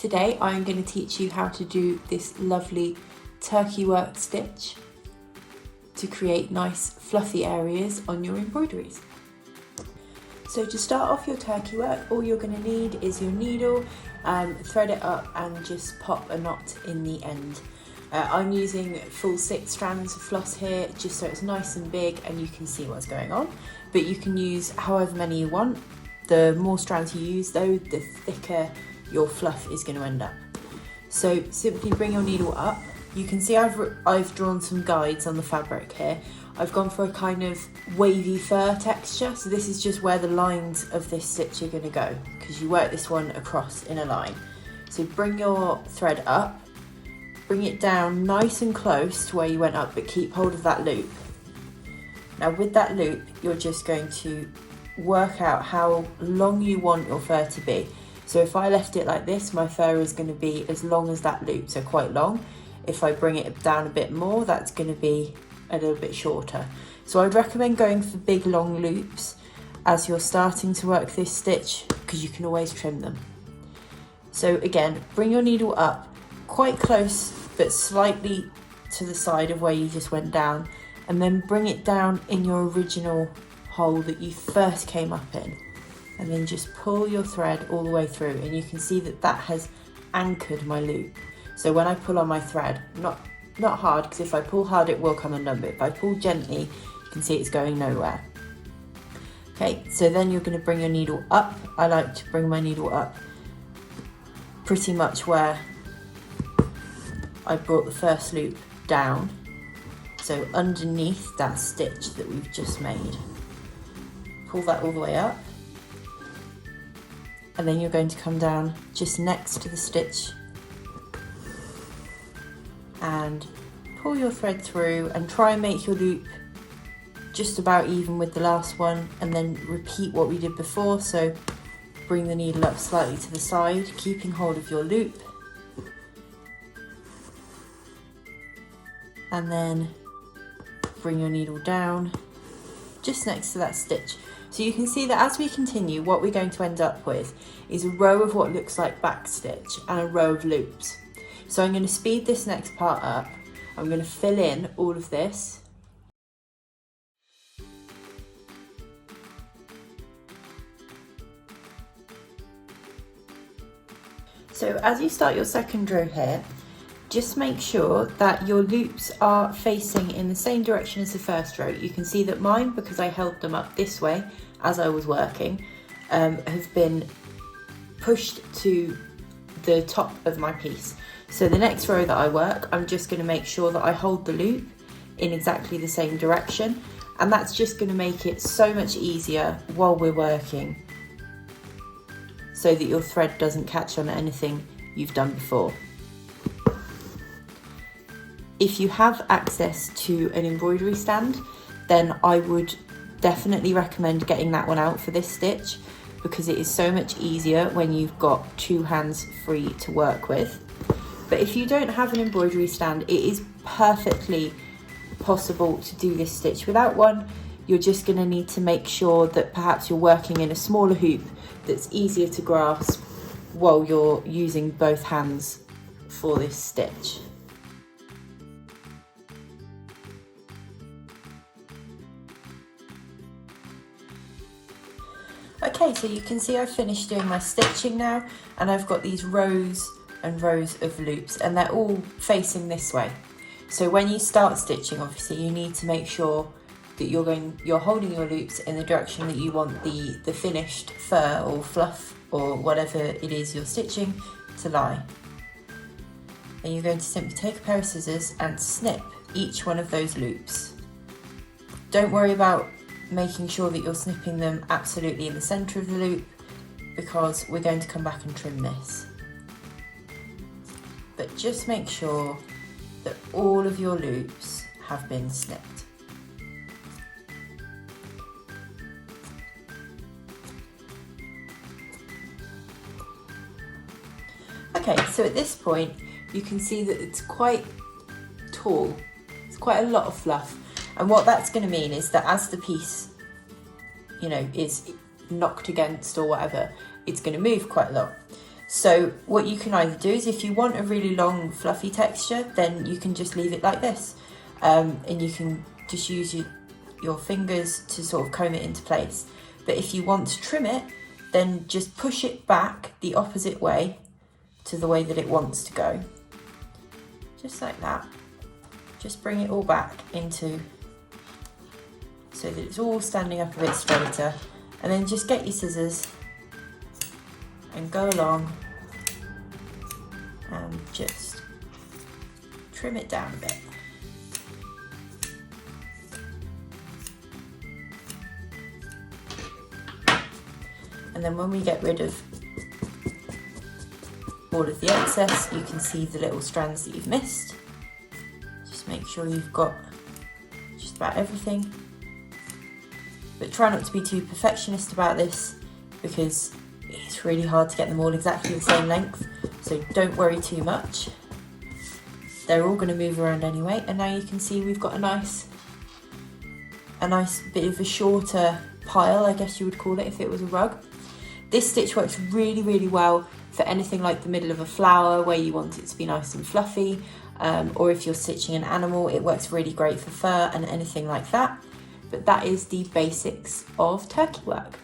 Today I'm going to teach you how to do this lovely turkey work stitch to create nice fluffy areas on your embroideries. So to start off your turkey work, all you're going to need is your needle, thread it up and just pop a knot in the end. I'm using full 6 strands of floss here just so it's nice and big and you can see what's going on, but you can use however many you want. The more strands you use though, the thicker your fluff is going to end up. So simply bring your needle up. You can see I've drawn some guides on the fabric here. I've gone for a kind of wavy fur texture, so this is just where the lines of this stitch are going to go because you work this one across in a line. So bring your thread up, bring it down nice and close to where you went up, but keep hold of that loop. Now with that loop, you're just going to work out how long you want your fur to be. So if I left it like this, my fur is going to be as long as that loop, so quite long. If I bring it down a bit more, that's going to be a little bit shorter. So I'd recommend going for big long loops as you're starting to work this stitch because you can always trim them. So again, bring your needle up quite close but slightly to the side of where you just went down, and then bring it down in your original hole that you first came up in, and then just pull your thread all the way through, and you can see that that has anchored my loop. So when I pull on my thread, not hard, because if I pull hard it will come undone, but if I pull gently you can see it's going nowhere. Okay, so then you're going to bring your needle up. I like to bring my needle up pretty much where I brought the first loop down, so underneath that stitch that we've just made. Pull that all the way up, and then you're going to come down just next to the stitch and pull your thread through and try and make your loop just about even with the last one, and then repeat what we did before. So bring the needle up slightly to the side, keeping hold of your loop, and then bring your needle down just next to that stitch. So you can see that as we continue, what we're going to end up with is a row of what looks like back stitch and a row of loops. So I'm going to speed this next part up. I'm going to fill in all of this. So as you start your second row here, just make sure that your loops are facing in the same direction as the first row. You can see that mine, because I held them up this way as I was working, have been pushed to the top of my piece. So the next row that I work, I'm just going to make sure that I hold the loop in exactly the same direction, and that's just going to make it so much easier while we're working, so that your thread doesn't catch on anything you've done before. If you have access to an embroidery stand, then I would definitely recommend getting that one out for this stitch, because it is so much easier when you've got 2 hands free to work with. But if you don't have an embroidery stand, it is perfectly possible to do this stitch without one. You're just going to need to make sure that perhaps you're working in a smaller hoop that's easier to grasp while you're using both hands for this stitch. Okay, so you can see I've finished doing my stitching now, and I've got these rows and rows of loops, and they're all facing this way. So when you start stitching, obviously you need to make sure that you're holding your loops in the direction that you want the finished fur or fluff or whatever it is you're stitching to lie. And you're going to simply take a pair of scissors and snip each one of those loops. Don't worry about making sure that you're snipping them absolutely in the centre of the loop, because we're going to come back and trim this. But just make sure that all of your loops have been snipped. Okay, so at this point you can see that it's quite tall, it's quite a lot of fluff, and what that's going to mean is that as the piece, you know, is knocked against or whatever, it's going to move quite a lot. So what you can either do is, if you want a really long fluffy texture, then you can just leave it like this, and you can just use your fingers to sort of comb it into place. But if you want to trim it, then just push it back the opposite way to the way that it wants to go. Just like that. Just bring it all back into, so that it's all standing up a bit straighter. And then just get your scissors and go along and just trim it down a bit. And then when we get rid of all of the excess, you can see the little strands that you've missed. Just make sure you've got just about everything. But try not to be too perfectionist about this, because it's really hard to get them all exactly the same length. So don't worry too much. They're all going to move around anyway. And now you can see we've got a nice bit of a shorter pile, I guess you would call it if it was a rug. This stitch works really, really well for anything like the middle of a flower where you want it to be nice and fluffy, or if you're stitching an animal, it works really great for fur and anything like that. But that is the basics of turkey work.